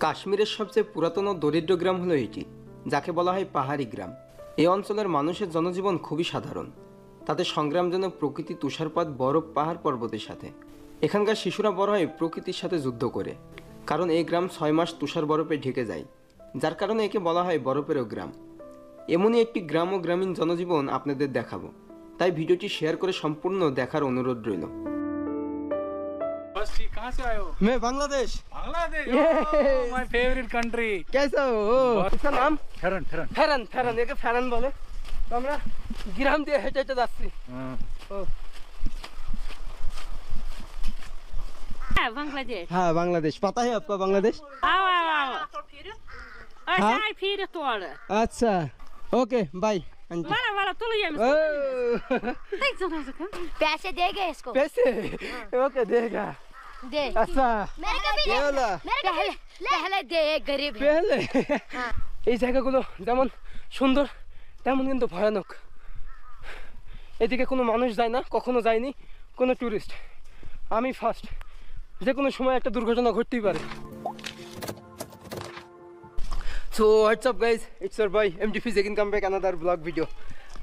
কাশ্মীরের সবচেয়ে পুরাতন ও দরিদ্র গ্রাম হলো এটি, যাকে বলা হয় পাহাড়ি গ্রাম। এই অঞ্চলের মানুষের জনজীবন খুবই সাধারণ। তাদের সংগ্রাম যেন প্রকৃতি, তুষারপাত, বরফ, পাহাড় পর্বতের সাথে। এখানকার শিশুরা বড় হয় প্রকৃতির সাথে যুদ্ধ করে, কারণ এই গ্রাম 6 মাস তুষার বরফে ঢেকে যায়, যার কারণে একে বলা হয় বরফেরও গ্রাম। এমনই একটি গ্রাম ও গ্রামীণ জনজীবন আপনাদের দেখাবো, তাই ভিডিওটি শেয়ার করে সম্পূর্ণ দেখার অনুরোধ রইল। बस ठीक। कहाँ से आए हो? मैं Bangladesh. Bangladesh. My favourite country. कैसा हो? इसका नाम ठहरन ठहरन। ফেরান ফেরান, একে ফেরান বলে। তো আমরা গ্রাম দিয়ে হেঁটে হেঁটে যাচ্ছি। बांग्लादेश। हाँ, बांग्लादेश। पता है आपका बांग्लादेश? आओ आओ आओ। हाँ? अच्छा फिर तो अच्छा, ओके बाय आंटी। वाला वाला तो ले ओ, देख जरा जरा। पैसे देंगे इसको पैसे ओके देगा। दे अच्छा मेरे को भी ये दे वाला मेरे को भी पहले दे गरीब है পেলে। এই জায়গাগুলো যেমন সুন্দর তেমন কিন্তু ভয়ানক। এদিকে কোনো মানুষ যায় না, কখনো যায়নি কোনো ট্যুরিস্ট। আমি ফার্স্ট। যে কোনো সময় একটা দুর্ঘটনা ঘটতেই পারে। So WhatsApp guys, it's your boy MD Fiz again come back another vlog video.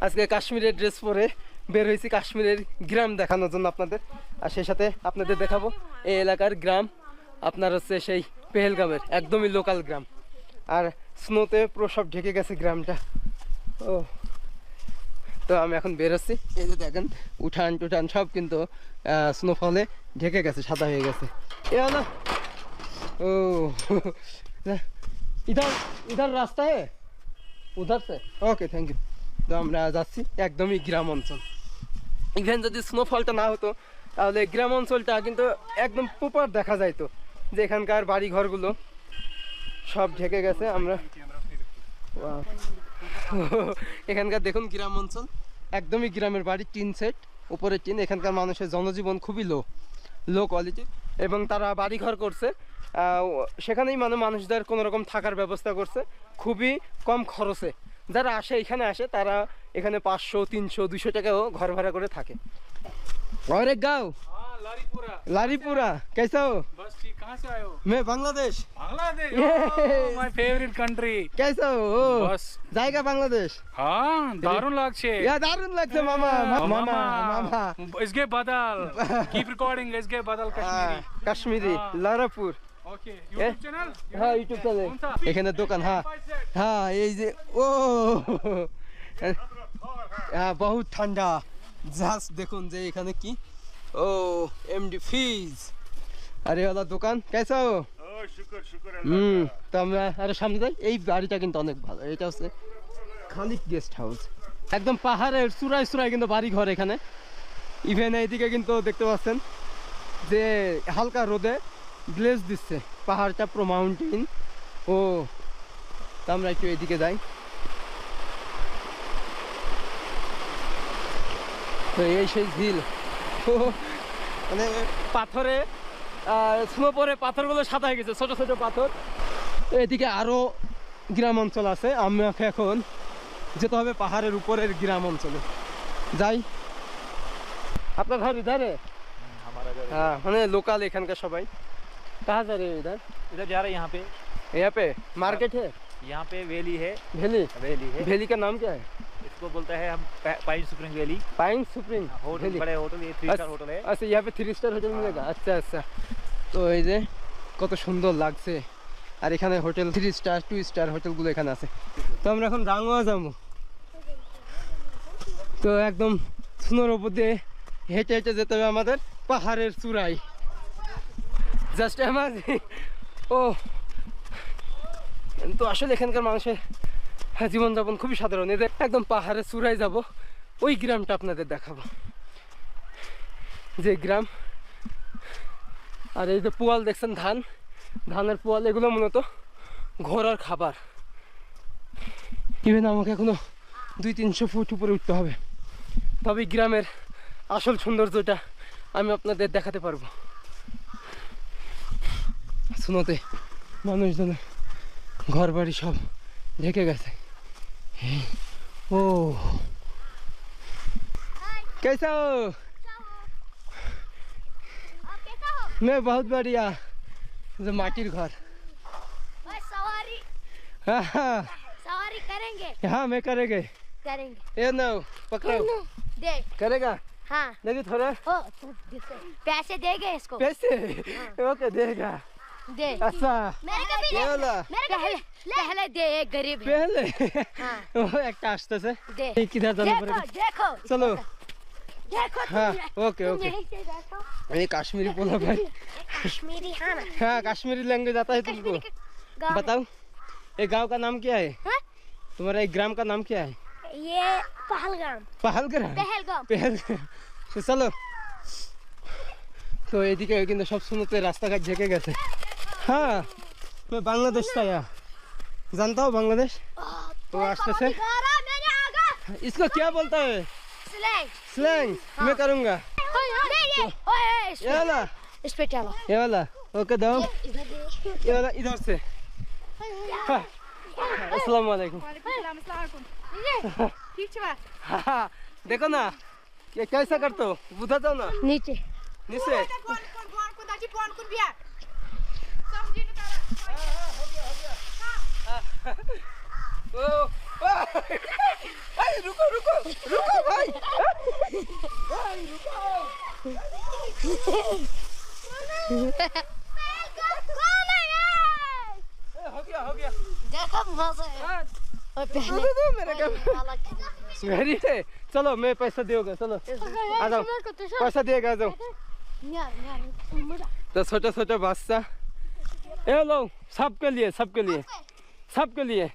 আজকে কাশ্মীরের ড্রেস পরে বের হয়েছি কাশ্মীরের গ্রাম দেখানোর জন্য আপনাদের, আর সেই সাথে আপনাদের দেখাবো এই এলাকার গ্রাম। আপনার হচ্ছে সেই পেহেলগামের একদমই লোকাল গ্রাম, আর স্নোতে পুরো সব ঢেকে গেছে গ্রামটা। ও তো আমি এখন বেরোচ্ছি। এই যে দেখেন উঠান টুঠান সব কিন্তু স্নোফলে ঢেকে গেছে, সাদা হয়ে গেছে। এ না ও इधर इधर रास्ता है उधर से ओके थैंक यू। তো আমরা যাচ্ছি একদমই গ্রাম অঞ্চল। ইভেন যদি স্নোফলটা না হতো তাহলে গ্রাম অঞ্চলটা কিন্তু একদম প্রপার দেখা যাইতো, যে এখানকার বাড়ি ঘরগুলো সব ঢেকে গেছে। আমরা Wow. এখানকার দেখুন গ্রাম অঞ্চল, একদমই গ্রামের বাড়ি, টিন সেট, উপরে টিন। এখানকার মানুষের জনজীবন খুবই লো কোয়ালিটি, এবং তারা বাড়ি ঘর করছে সেখানেই মানুষদের কোনো রকম থাকার ব্যবস্থা করছে খুবই কম খরচে। যারা এখানে আসে তারা এখানে 500, 300, 200 টাকাও ঘর ভাড়া করে থাকে। और एक गाँव लारीपुरा। लारीपुरा। कैसा हो? बस ठीक। कहाँ से आए हो? मैं Bangladesh. Bangladesh. My favourite country. कैसा हो? बस जाएगा बांग्लादेश? हाँ दारुण लागছে। या दारुण লাগছে मामा मामा मामा। इसके बदल कीप रिकॉर्डिंग इसके बदल Kashmiri. Kashmiri Larapur. Okay YouTube channel. হ্যাঁ ইউটিউব চ্যানেল। कौन सा? এখানে দোকান। হ্যাঁ হ্যাঁ এই যে ও হ্যাঁ বহুত ঠান্ডা। জাস্ট দেখুন যে এখানে কি ও MD Fiz আরে ওলা দোকান। কেসা হো? शुक्र शुक्र তো আমরা আরো সামনে যাই। এই বাড়িটা কিন্তু অনেক ভালো। এটা হচ্ছে খালিক গেস্ট হাউস। একদম পাহাড়ের চূড়ায় চূড়ায় কিন্তু বাড়ি ঘর এখানে। ইভেন এইদিকে কিন্তু দেখতে পাচ্ছেন যে হালকা রোদে গ্লেজ দিচ্ছে, পাহাড়টা পুরো মাউন্টেন। ও তো আমরা একটু এদিকে যাই। তো এই সেই ঝিল, মানে পাথরে স্নো পরে পাথরগুলো সাদা হয়ে গেছে, ছোট ছোট পাথর। তো এদিকে আরো গ্রাম অঞ্চল আছে। আমাকে এখন যেতে হবে পাহাড়ের উপরের গ্রাম অঞ্চলে। যাই। আপনার ঘর ইধারে? হ্যাঁ মানে লোকাল এখানকার সবাই। कहाँ जा रहे हो इधर? इधर जा रहे हैं यहाँ पे मार्केट है? यहाँ पे वैली है। भेली? वैली है। भेली का नाम क्या है? इसको बोलते हैं हम pine spring valley. Pine spring hotel बड़े होटल, ये 3 स्टार होटल है। अच्छा यहाँ पे 3 स्टार হোটেল मिलेगा। আচ্ছা আচ্ছা। তো এই যে কত সুন্দর লাগছে, আর এখানে হোটেল 3 স্টার 2 স্টার হোটেলগুলো এখানে আছে। তো আমরা এখন রাঙ্গুয়া যাবো। তো একদম স্নোর উপর দিয়ে হেঁটে হেঁটে যেতে হবে আমাদের পাহাড়ের চূড়ায়। Just amazing. ও তো আসলে এখানকার মানুষের জীবনযাপন খুবই সাধারণ। এদের একদম পাহাড়ের চূড়ায় যাব, ওই গ্রামটা আপনাদের দেখাবো, যে গ্রাম। আর এই যে পোয়াল দেখছেন, ধানের পোয়াল, এগুলো মূলত ঘোড়ার খাবার। ইভেন আমাকে এখনো 200-300 ফুট উপরে উঠতে হবে, তবে গ্রামের আসল সৌন্দর্যটা আমি আপনাদের দেখাতে পারবো। স্নোতে মানুষজন ঘর বাড়ি সব ঢেকে গেছে। ও कैसा हो? आप कैसा हो? मैं बहुत बढ़िया। যে মাটির ঘর, हाँ हाँ सवारी करेंगे हाँ मैं करेंगे करेंगे ये ना पकड़ो दे करेगा हाँ नहीं थोड़ा ओ पैसे देंगे इसको पैसे ओके देगा दे अच्छा मेरे को भी ये वाला पहले दे एक गरीब है पहले हाँ वो एक आस्ते से दे किधर जाना देखो पड़ेगा देखो चलो देखो हाँ तुम ओके ओके यहीं से बैठो ये कश्मीरी बोला भाई कश्मीरी हाँ ना हाँ कश्मीरी लैंग्वेज आता है तुमको गाँव में। बताओ ये गांव का नाम क्या है हाँ? तुम्हारा एक ग्राम का नाम क्या है ये पहलगाम पहलग्राम पहलगाम पहलग्राम तो चलो तो এদিকে কিন্তু সব শুনতে রাস্তাঘাট ঝেঁকে গেছে हाँ मैं बांग्लादेश था यार जानता हो बांग्लादेश तो আসতেছে मैंने आगा इसको क्या बोलता है स्लैंग स्लैंग मैं करूँगा ये ये वाला इस पे चलो ये वाला ओके दो इधर दे ये वाला इधर से हाँ अस्सलाम वालेकुम हाँ देखो ना ये कैसा करते हो बुझा दो ना नीचे नीचे ओ भाई रुको रुको रुको भाई भाई रुको हो गया देखो मजा है और पहले दो मेरे का अलग मेरी है चलो मैं पैसा दोगे चलो आ जाओ पैसा देगा आ जाओ तो छोटा छोटा बादशाह ये लो सबके लिए सबके लिए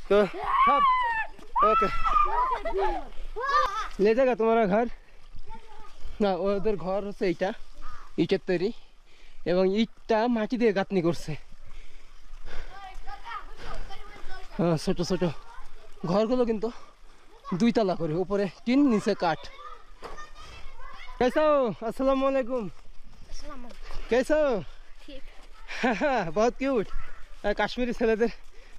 तो सब ओके ले जाएगा तुम्हारा घर না ওদের ঘর হচ্ছে এইটা ইটের তৈরি এবং ইটটা মাটি দিয়ে গাঁথনি করছে হ্যাঁ ছোট ছোট ঘরগুলো কিন্তু দুই তলা করে উপরে টিন নিচে কাঠ कैसा हो अस्सलाम वालेकुम कैसा हो ठीक बहुत क्यूट কাশ্মীরি ছেলেদের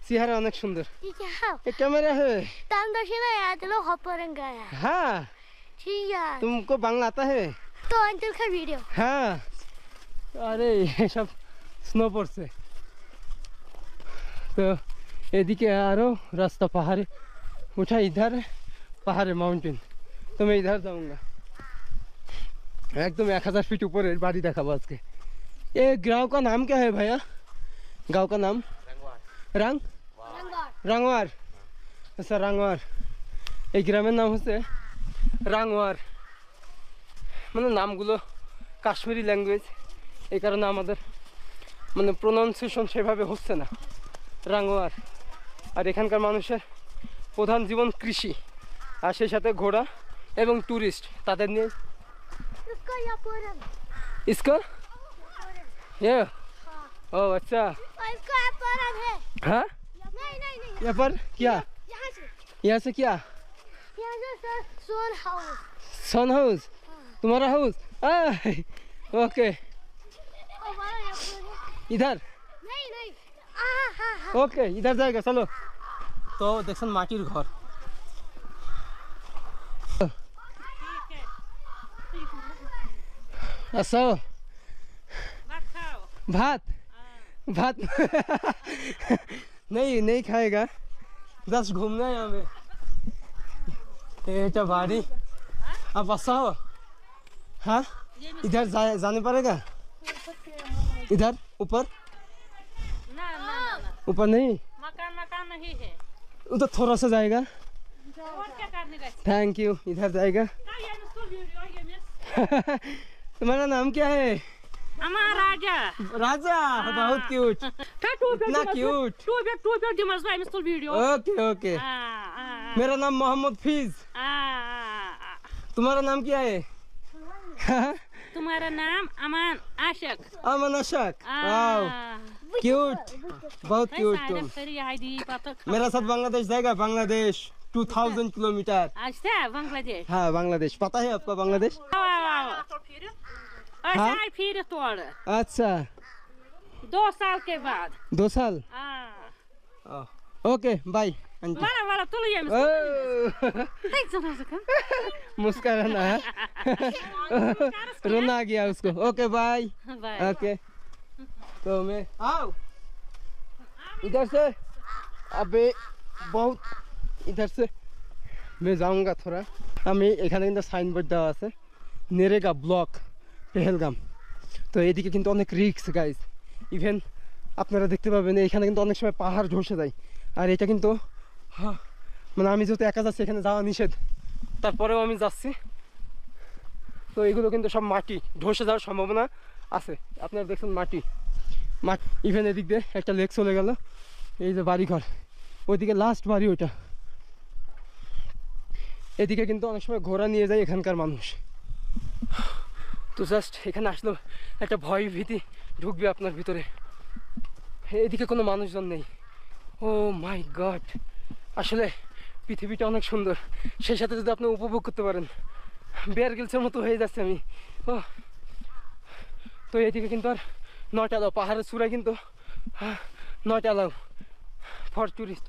চেহারা অনেক সুন্দর ठीक है ये कैमरा है तंदोशिना याद लो हपरंगा है हाँ ठीक है तुमको बांग्ला आता है तो अंकल का वीडियो हाँ अरे ये सब स्नो पड़ছে तो এদিকে আরো রাস্তা পাহাড়ে उठा इधर पहाड़ माउंटेन तो मैं इधर जाऊंगा एकदम 1000 फीट ऊपर बाड़ी देखाबो आज के ये गांव का नाम क्या है भैया गांव का नाम रंग রাংওয়ার আচ্ছা রাংওয়ার এই গ্রামের নাম হচ্ছে রাংওয়ার মানে নামগুলো কাশ্মীরি ল্যাঙ্গুয়েজ এই কারণে আমাদের মানে প্রোনাউন্সিয়েশন সেভাবে হচ্ছে না রাংওয়ার আর এখানকার মানুষের প্রধান জীবন কৃষি আর সেই সাথে ঘোড়া এবং ট্যুরিস্ট তাদের নিয়ে इसको या परन इसको ये ओ अच्छा इसको या परन है हाँ नहीं नहीं नहीं यहाँ पर क्या यहाँ से क्या सोन हाउस सन हाउस तुम्हारा हाउस ओके हमारा यहाँ पर है इधर नहीं नहीं हाँ हाँ हाँ ओके इधर जाएगा चलो तो देखसन माटिर घर असो भात भात नहीं खाएगा बस घूमना है हमें ये बाड़ी अब बसा हो हाँ इधर जाने पड़ेगा इधर ऊपर ना ना ना ऊपर नहीं मकान नहीं है उधर थोड़ा सा जाएगा और क्या करने का थैंक यू इधर जाएगा तुम्हारा नाम क्या है हमारा राजा राजा बहुत क्यूट इतना क्यूट टू पे दिमाग में मिस्टर वीडियो ओके ओके मेरा नाम मोहम्मद फीज तुम्हारा नाम क्या है तुम्हारा नाम अमान आशिक अमन अशक वाओ क्यूट बहुत क्यूट तुम मेरा साथ बांग्लादेश जाएगा बांग्लादेश 2000 किलोमीटर अच्छा बांग्लादेश हाँ बांग्लादेश पता है आपका बांग्लादेश हाँ? फिर तोड़ अच्छा 2 साल के बाद 2 साल ओके बाय आंटी वाला तुल ये ओ, देख जरा जरा मुस्कुराना है रोना आ गया उसको ओके बाय बाय ओके तो मैं आओ इधर से अबे बहुत इधर से मैं जाऊंगा थोड़ा আমি এখানে কিন্তু সাইনবোর্ড দেওয়া আছে নেরেগা ব্লক পেহেলগাম তো এদিকে কিন্তু অনেক রিস্ক গাইস ইভেন আপনারা দেখতে পাবেন এখানে কিন্তু অনেক সময় পাহাড় ধসে যায় আর এটা কিন্তু মানে আমি যেহেতু একা যাচ্ছি এখানে যাওয়া নিষেধ তারপরেও আমি যাচ্ছি তো এগুলো কিন্তু সব মাটি ধসে যাওয়ার সম্ভাবনা আছে আপনারা দেখছেন মাটি ইভেন এদিক দিয়ে একটা লেক চলে গেল এই যে বাড়িঘর ওইদিকে লাস্ট বাড়ি ওইটা এদিকে কিন্তু অনেক সময় ঘোড়া নিয়ে যায় এখানকার মানুষ তো জাস্ট এখানে আসলেও একটা ভয় ভীতি ঢুকবে আপনার ভিতরে এদিকে কোনো মানুষজন নেই ও মাই গড আসলে পৃথিবীটা অনেক সুন্দর সেই সাথে যদি আপনি উপভোগ করতে পারেন বেয়ার গিলসের মতো হয়ে যাচ্ছে আমি ও তো এদিকে কিন্তু আর নট অ্যালাউ পাহাড়ের চূড়ায় কিন্তু নট অ্যালাউ ফর টুরিস্ট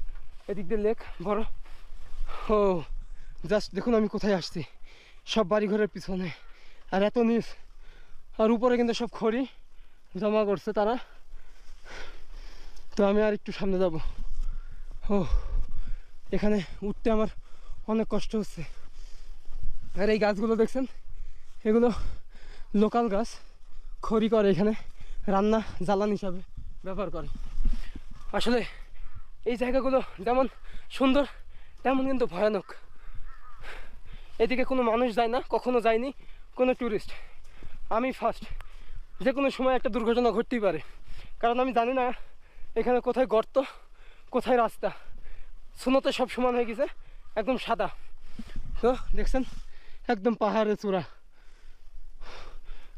এদিক দিয়ে লেক বড় ও জাস্ট দেখুন আমি কোথায় আসছি সব বাড়িঘরের পিছনে আর এত নিচ আর উপরে কিন্তু সব খড়ি জমা করছে তারা তো আমি আর একটু সামনে যাব ও এখানে উঠতে আমার অনেক কষ্ট হচ্ছে আর এই গাছগুলো দেখছেন এগুলো লোকাল গাছ খড়ি করে এখানে রান্না জ্বালানি হিসাবে ব্যবহার করে আসলে এই জায়গাগুলো যেমন সুন্দর তেমন কিন্তু ভয়ানক এদিকে কোনো মানুষ যায় না কখনো যায়নি কোনো ট্যুরিস্ট আমি ফার্স্ট যে কোনো সময় একটা দুর্ঘটনা ঘটতেই পারে কারণ আমি জানি না এখানে কোথায় গর্ত কোথায় রাস্তা সুনোতে সব সমান হয়ে গেছে একদম সাদা তো দেখছেন একদম পাহাড়ের চূড়া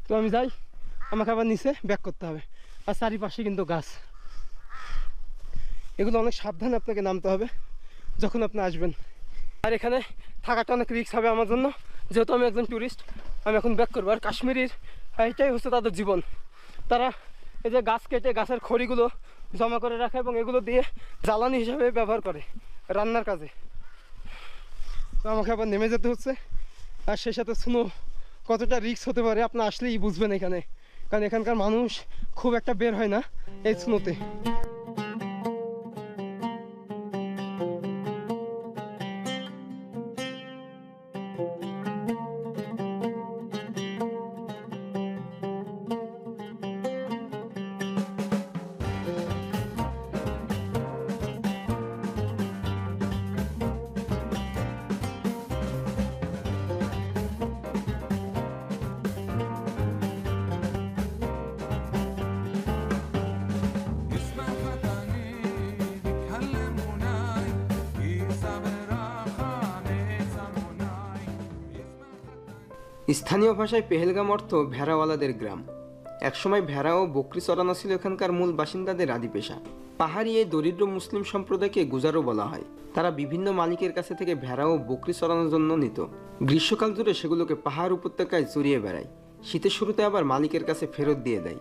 তো আমি যাই আমাকে আবার নিচে ব্যাক করতে হবে আর চারিপাশে কিন্তু গাছ এগুলো অনেক সাবধানে আপনাকে নামতে হবে যখন আপনি আসবেন আর এখানে থাকাটা অনেক রিস্ক হবে আমার জন্য যেহেতু আমি একজন ট্যুরিস্ট আমি এখন ব্যাক করবো আর কাশ্মীরের এইটাই হচ্ছে তাদের জীবন তারা এই যে গাছ কেটে গাছের খড়িগুলো জমা করে রাখে এবং এগুলো দিয়ে জ্বালানি হিসাবে ব্যবহার করে রান্নার কাজে তো আমাকে আবার নেমে যেতে হচ্ছে আর সেই সাথে স্নো কতটা রিস্ক হতে পারে আপনি আসলেই বুঝবেন এখানে কারণ এখানকার মানুষ খুব একটা বের হয় না এই স্নোতে স্থানীয় ভাষায় পেহেলগাম অর্থ ভেড়াওয়ালাদের গ্রাম একসময় ভেড়া ও বকরি চরানো ছিল এখানকার মূল বাসিন্দাদের আদি পেশা পাহাড়ি এই দরিদ্র মুসলিম সম্প্রদায়কে গুজারও বলা হয় তারা বিভিন্ন মালিকের কাছে থেকে ভেড়া ও বকরি চরানোর জন্য নিত গ্রীষ্মকাল জুড়ে সেগুলোকে পাহাড় উপত্যকায় চড়িয়ে বেড়ায় শীতের শুরুতে আবার মালিকের কাছে ফেরত দিয়ে দেয়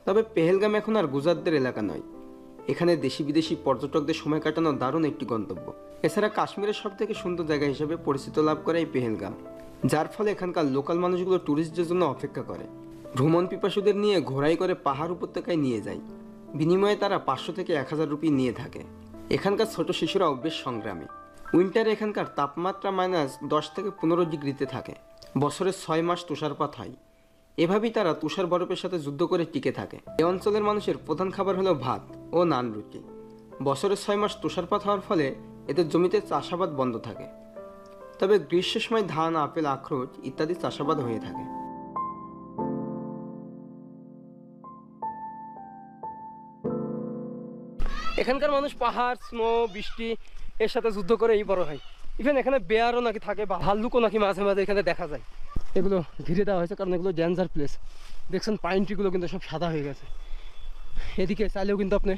তবে পেহেলগাম এখন আর গুজারদের এলাকা নয় এখানে দেশি বিদেশি পর্যটকদের সময় কাটানোর দারুণ একটি গন্তব্য এছাড়া কাশ্মীরের সবথেকে সুন্দর জায়গা হিসেবে পরিচিত লাভ করে এই পেহেলগাম যার ফলে এখানকার লোকাল মানুষগুলো ট্যুরিস্টদের জন্য অপেক্ষা করে ভ্রমণ পিপাসুদের নিয়ে ঘোড়ায় করে পাহাড় উপত্যকায় নিয়ে যায় বিনিময়ে তারা 500 থেকে 1000 রুপি নিয়ে থাকে এখানকার ছোট শিশুরাও বেশ সংগ্রামী উইন্টারে এখানকার তাপমাত্রা -10 থেকে 15 ডিগ্রিতে থাকে বছরের 6 মাস তুষারপাত হয় এভাবেই তারা তুষার বরফের সাথে যুদ্ধ করে টিকে থাকে এই অঞ্চলের মানুষের প্রধান খাবার হলো ভাত ও নান রুটি বছরের 6 মাস তুষারপাত হওয়ার ফলে এদের জমিতে চাষাবাদ বন্ধ থাকে তবে গ্রীষ্মের সময় ধান আপেল আখরোট ইত্যাদি চাষাবাদ হয়ে থাকে এখানকার মানুষ পাহাড় স্নো বৃষ্টি এর সাথে যুদ্ধ করে এই বড় হয় ইভেন এখানে বেয়ারও নাকি থাকে বা ভাল্লুকও নাকি মাঝে মাঝে এখানে দেখা যায় এগুলো ঘিরে দেওয়া হয়েছে কারণ এগুলো ডেঞ্জার প্লেস দেখছেন পাইন ট্রিগুলো কিন্তু সব সাদা হয়ে গেছে এদিকে চাইলেও কিন্তু আপনি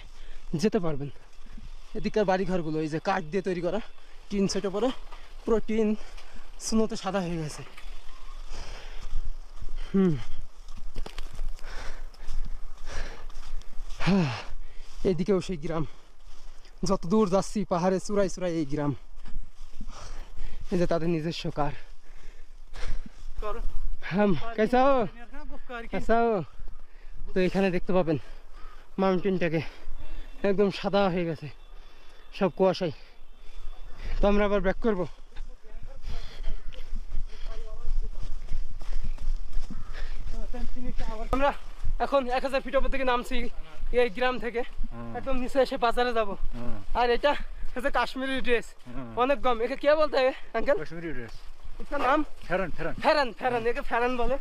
যেতে পারবেন এদিককার বাড়িঘরগুলো এই যে কাঠ দিয়ে তৈরি করা টিন সেটের পরে পুরো টিন স্নোতে সাদা হয়ে গেছে এদিকেও সেই গ্রাম যত দূর যাচ্ছি পাহাড়ে চূড়ায় চূড়ায় এই গ্রাম এই যে তাদের নিজস্ব কার তো এখানে দেখতে পাবেন মাউন্টেনটাকে একদম সাদা হয়ে গেছে সব কুয়াশায়। তো আমরা আবার ব্যাক করবো। আমরা এখন 1000 ফিট উপর থেকে নামছি এই গ্রাম থেকে, একদম নিচে এসে বাজারে যাব। আর এটা হচ্ছে কাশ্মীরি ড্রেস, অনেক কম। একে কে বলতে হবে আঙ্কেল? कश्मीरी ड्रेस इसका नाम फेरन फेरन ফেরান। ফেরান, একে ফেরান বলে।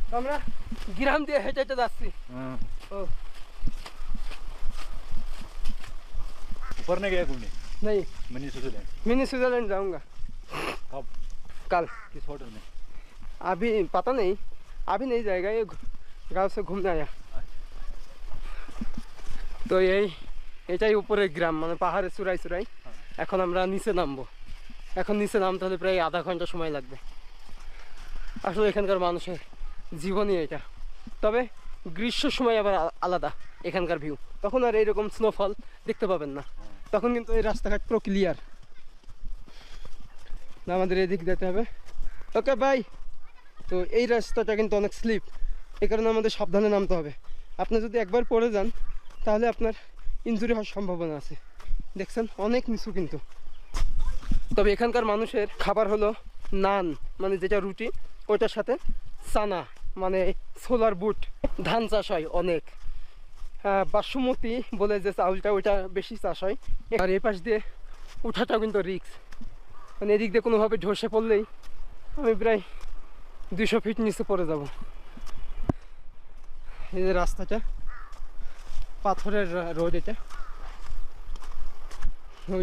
তো আমরা গ্রাম দিয়ে হেঁটে হেঁটে যাচ্ছি। ও ऊपर नहीं गया घूमने नहीं, मिनी स्विट्जरलैंड मिनी स्विट्जरलैंड जाऊंगा कब कल। किस होटल में अभी पता नहीं, अभी नहीं जाएगा, ये गाँव से घूमने आया। তো এটাই উপরের গ্রাম, মানে পাহাড়ে চূড়াই চূড়াই। এখন আমরা নিচে নামবো। এখন নিচে নামতে হলে প্রায় আধা ঘন্টা সময় লাগবে। আসলে এখানকার মানুষের জীবনই এটা। তবে গ্রীষ্মের সময় আবার আলাদা এখানকার ভিউ, তখন আর এইরকম স্নোফল দেখতে পাবেন না। তখন কিন্তু এই রাস্তাঘাট পুরো ক্লিয়ার। আমাদের এদিক যেতে হবে। Okay bye. তো এই রাস্তাটা কিন্তু অনেক স্লিপ, এই কারণে আমাদের সাবধানে নামতে হবে। আপনি যদি একবার পড়ে যান তাহলে আপনার ইনজুরি হওয়ার সম্ভাবনা আছে। দেখছেন অনেক নিচু কিন্তু। তবে এখানকার মানুষের খাবার হলো নান, মানে যেটা রুটি, ওইটার সাথে চানা মানে সোলার বুট। ধান চাষ হয় অনেক, বাসমতি বলে যে চাউলটা, ওইটা বেশি চাষ হয়। আর এই পাশ দিয়ে উঠাটাও কিন্তু রিস্ক, মানে এদিক দিয়ে কোনোভাবে ধসে পড়লেই আমি প্রায় 200 ফিট নিচে পড়ে যাব। এই যে রাস্তাটা পাথরের রোড, এটা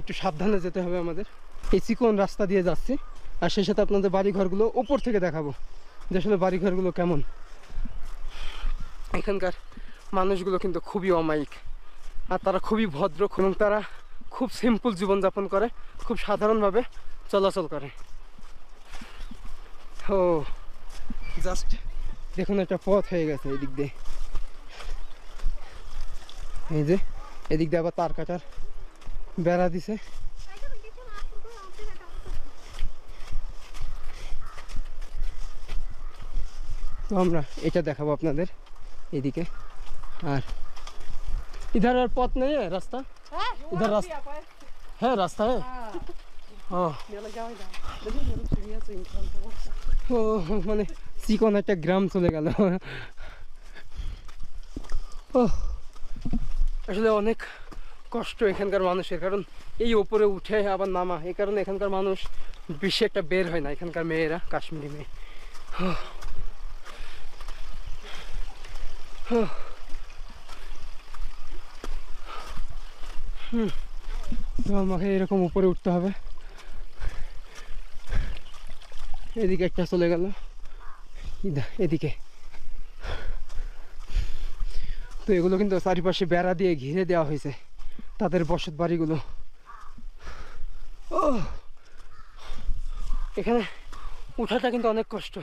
একটু সাবধানে যেতে হবে আমাদের। এই চিকন রাস্তা দিয়ে যাচ্ছি, আর সেই সাথে আপনাদের বাড়িঘরগুলো ওপর থেকে দেখাবো যে আসলে বাড়িঘরগুলো কেমন। এখানকার মানুষগুলো কিন্তু খুবই অমায়িক, আর তারা খুবই ভদ্র, এবং তারা খুব সিম্পল জীবনযাপন করে, খুব সাধারণভাবে চলাচল করে। ও জাস্ট দেখুন একটা পথ হয়ে গেছে এদিক দিয়ে। এই যে এদিক দিয়ে আবার তার কাটার বেড়া দিছে। তো আমরা এটা দেখাবো আপনাদের এদিকে। আর इधर और पथ नहीं है रास्ता, इधर रास्ता है, रास्ता है। ও মানে চিকন একটা গ্রাম চলে গেল। ও আসলে অনেক কষ্ট এখানকার মানুষের, কারণ এই ওপরে উঠে আবার নামা, এই কারণে এখানকার মানুষ বেশি একটা বের হয় না, এখানকার মেয়েরা, কাশ্মীরি মেয়ে। তো আমাকে এরকম উপরে উঠতে হবে। এদিকে একটা চলে গেল, এদিকে। তো এগুলো কিন্তু চারিপাশে বেড়া দিয়ে ঘিরে দেওয়া হয়েছে, তাদের বসত বাড়িগুলো। ও এখানে উঠাটা কিন্তু অনেক কষ্ট,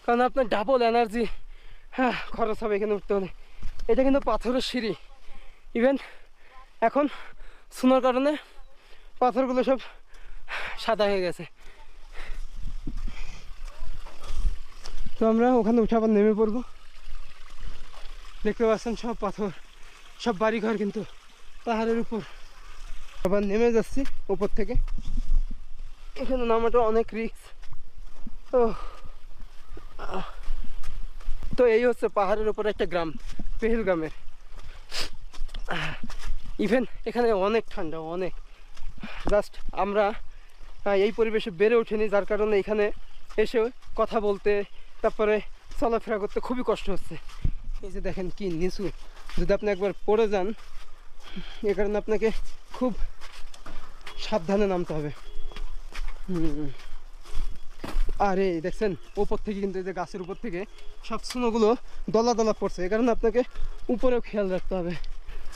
কারণ আপনার ডাবল এনার্জি খরচ হবে এখানে উঠতে হলে। এটা কিন্তু পাথরের সিঁড়ি, ইভেন এখন শোনার কারণে পাথরগুলো সব সাদা হয়ে গেছে। তো আমরা ওখানে উঠে আবার নেমে পড়বো। দেখতে পাচ্ছেন সব পাথর, সব বাড়িঘর কিন্তু পাহাড়ের উপর। আবার নেমে যাচ্ছি উপর থেকে, এখানে নামাটা অনেক রিস্ক। তো এই হচ্ছে পাহাড়ের উপর একটা গ্রাম, পেহেলগামের। ইভেন এখানে অনেক ঠান্ডা, অনেক। জাস্ট আমরা এই পরিবেশে বেড়ে ওঠেনি, যার কারণে এখানে এসে কথা বলতে, তারপরে চলাফেরা করতে খুবই কষ্ট হচ্ছে। এই যে দেখেন কি নিচু, যদি আপনি একবার পড়ে যান, এ কারণে আপনাকে খুব সাবধানে নামতে হবে। আর এই দেখছেন উপর থেকে কিন্তু এই যে গাছের উপর থেকে সব স্নোগুলো দলা দলা পড়ছে, এই কারণে আপনাকে উপরেও খেয়াল রাখতে হবে।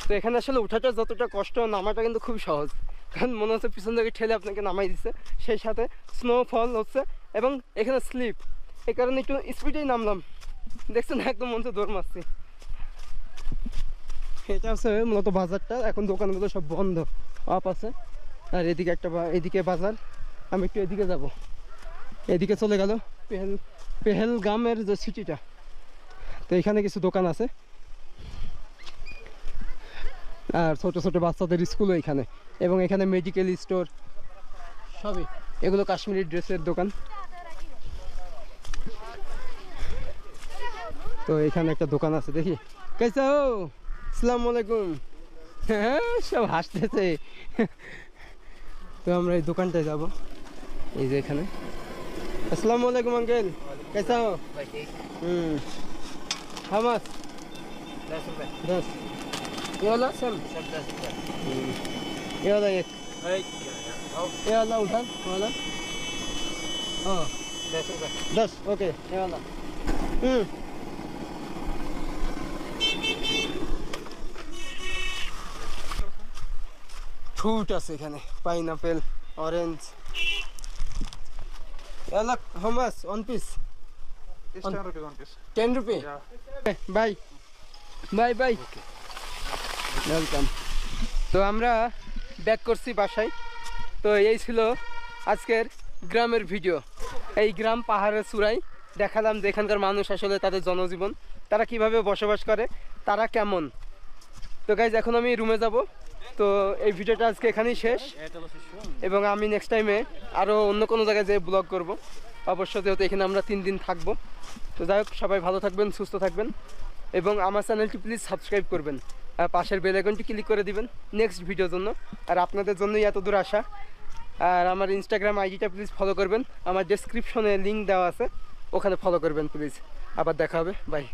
তো এখানে আসলে ওঠাটা যতটা কষ্ট, নামাটা কিন্তু খুব সহজ, কারণ মনে হচ্ছে পিছন থেকে ঠেলে আপনাকে নামাই দিচ্ছে, সেই সাথে স্নোফল হচ্ছে এবং এখানে স্লিপ, এই কারণে একটু স্পিডেই নামলাম। দেখছেন একদম মনে হচ্ছে দৌড় মারছি। এটা হচ্ছে মূলত বাজারটা, এখন দোকানগুলো সব বন্ধ, অফ আছে। আর এদিকে একটা এদিকে বাজার, আমি একটু এদিকে যাব। এদিকে চলে গেল পেহেলগামের যে সিটিটা। তো এখানে কিছু দোকান আছে, আর ছোট ছোট বাচ্চাদের স্কুলও এখানে, এবং এখানে মেডিকেল স্টোর সবই। এগুলো কাশ্মীরি ড্রেসের দোকান। তো এখানে একটা দোকান আছে, দেখি কেসা হো, আসসালামু আলাইকুম। হ্যাঁ, সব হাসতেছে। তো আমরা এই দোকানটায় যাব, এই যে এখানে। আসসালামু আলাইকুম अंकल, कैसा हो? How much? 10 रुपए 10। ये वाला सेम? सब 10 रुपए ये वाला एक, ये वाला उधर वाला, हाँ 10 रुपए 10, ओके ये वाला। ফ্রুট আছে এখানে, pineapple, orange. Look, how much? One piece? It's 10 rupees one piece. 10 rupee? Yeah. Bye. Bye bye. Welcome. তো আমরা ব্যাক করছি বাসায়। তো এই ছিল আজকের গ্রামের ভিডিও। এই গ্রাম পাহাড়ের চূড়ায় দেখালাম যে এখানকার মানুষ আসলে তাদের জনজীবন, তারা কিভাবে বসবাস করে, তারা কেমন। তো গাইজ এখন আমি রুমে যাব। তো এই ভিডিওটা আজকে এখানেই শেষ, এবং আমি নেক্সট টাইমে আরও অন্য কোনো জায়গায় যেয়ে ব্লগ করব অবশ্য, যেহেতু এখানে আমরা 3 দিন থাকবো। তো যাই হোক, সবাই ভালো থাকবেন, সুস্থ থাকবেন, এবং আমার চ্যানেলটি প্লিজ সাবস্ক্রাইব করবেন, আর পাশের বেল আইকনটি ক্লিক করে দিবেন নেক্সট ভিডিওর জন্য। আর আপনাদের জন্যই এত দূর আসা। আর আমার ইনস্টাগ্রাম আইডিটা প্লিজ ফলো করবেন, আমার ডেসক্রিপশনে লিঙ্ক দেওয়া আছে, ওখানে ফলো করবেন প্লিজ। আবার দেখা হবে, বাই।